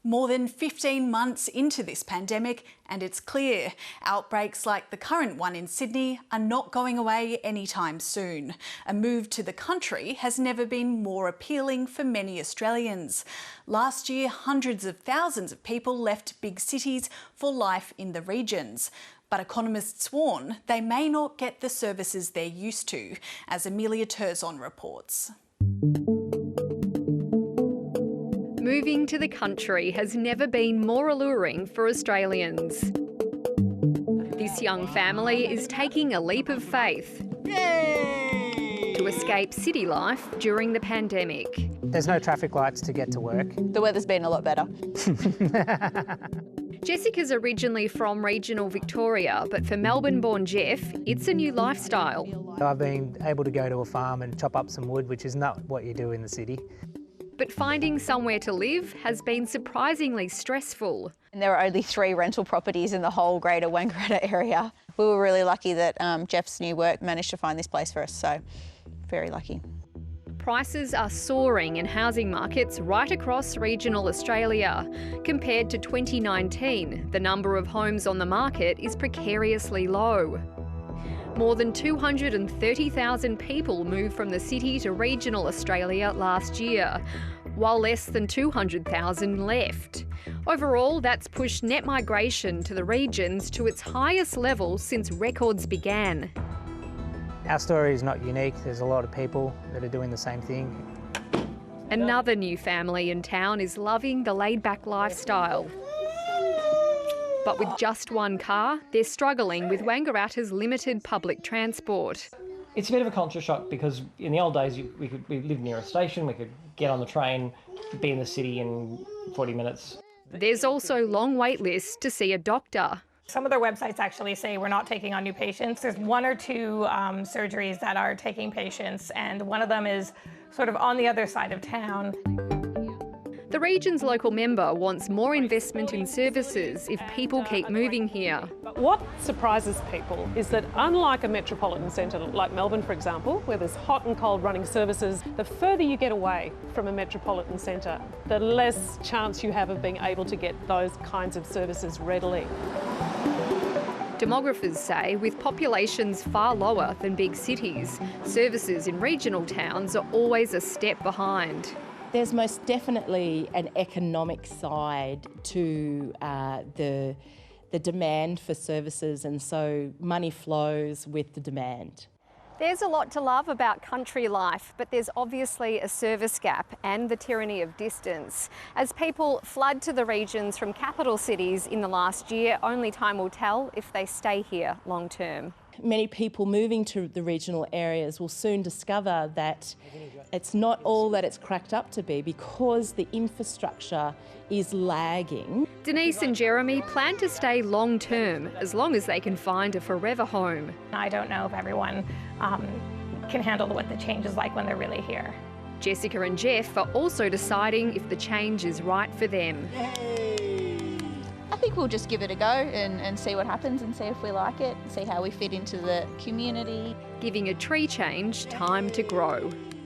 More than 15 months into this pandemic, and it's clear outbreaks like the current one in Sydney are not going away anytime soon. A move to the country has never been more appealing for many Australians. Last year, hundreds of thousands of people left big cities for life in the regions. But economists warn they may not get the services they're used to, as Emilia Terzon reports. Moving to the country has never been more alluring for Australians. This young family is taking a leap of faith to escape city life during the pandemic. There's no traffic lights to get to work. The weather's been a lot better. Jessica's originally from regional Victoria, but for Melbourne-born Jeff, it's a new lifestyle. I've been able to go to a farm and chop up some wood, which is not what you do in the city. But finding somewhere to live has been surprisingly stressful. And there are only 3 rental properties in the whole greater Wangaratta area. We were really lucky that Jeff's new work managed to find this place for us, so very lucky. Prices are soaring in housing markets right across regional Australia. Compared to 2019, the number of homes on the market is precariously low. More than 230,000 people moved from the city to regional Australia last year, while less than 200,000 left. Overall, that's pushed net migration to the regions to its highest level since records began. Our story is not unique. There's a lot of people that are doing the same thing. Another new family in town is loving the laid-back lifestyle. But with just one car, they're struggling with Wangaratta's limited public transport. It's a bit of a culture shock because in the old days we lived near a station, we could get on the train, be in the city in 40 minutes. There's also long wait lists to see a doctor. Some of their websites actually say we're not taking on new patients. There's 1 or 2 surgeries that are taking patients, and one of them is sort of on the other side of town. The region's local member wants more investment in services if people keep moving here. What surprises people is that unlike a metropolitan centre like Melbourne, for example, where there's hot and cold running services, the further you get away from a metropolitan centre, the less chance you have of being able to get those kinds of services readily. Demographers say with populations far lower than big cities, services in regional towns are always a step behind. There's most definitely an economic side to the demand for services, and so money flows with the demand. There's a lot to love about country life, but there's obviously a service gap and the tyranny of distance. As people flood to the regions from capital cities in the last year, only time will tell if they stay here long term. Many people moving to the regional areas will soon discover that it's not all that it's cracked up to be because the infrastructure is lagging. Denise and Jeremy plan to stay long term, as long as they can find a forever home. I don't know if everyone can handle what the change is like when they're really here. Jessica and Jeff are also deciding if the change is right for them. I think we'll just give it a go and see what happens and see if we like it, see how we fit into the community. Giving a tree change time to grow.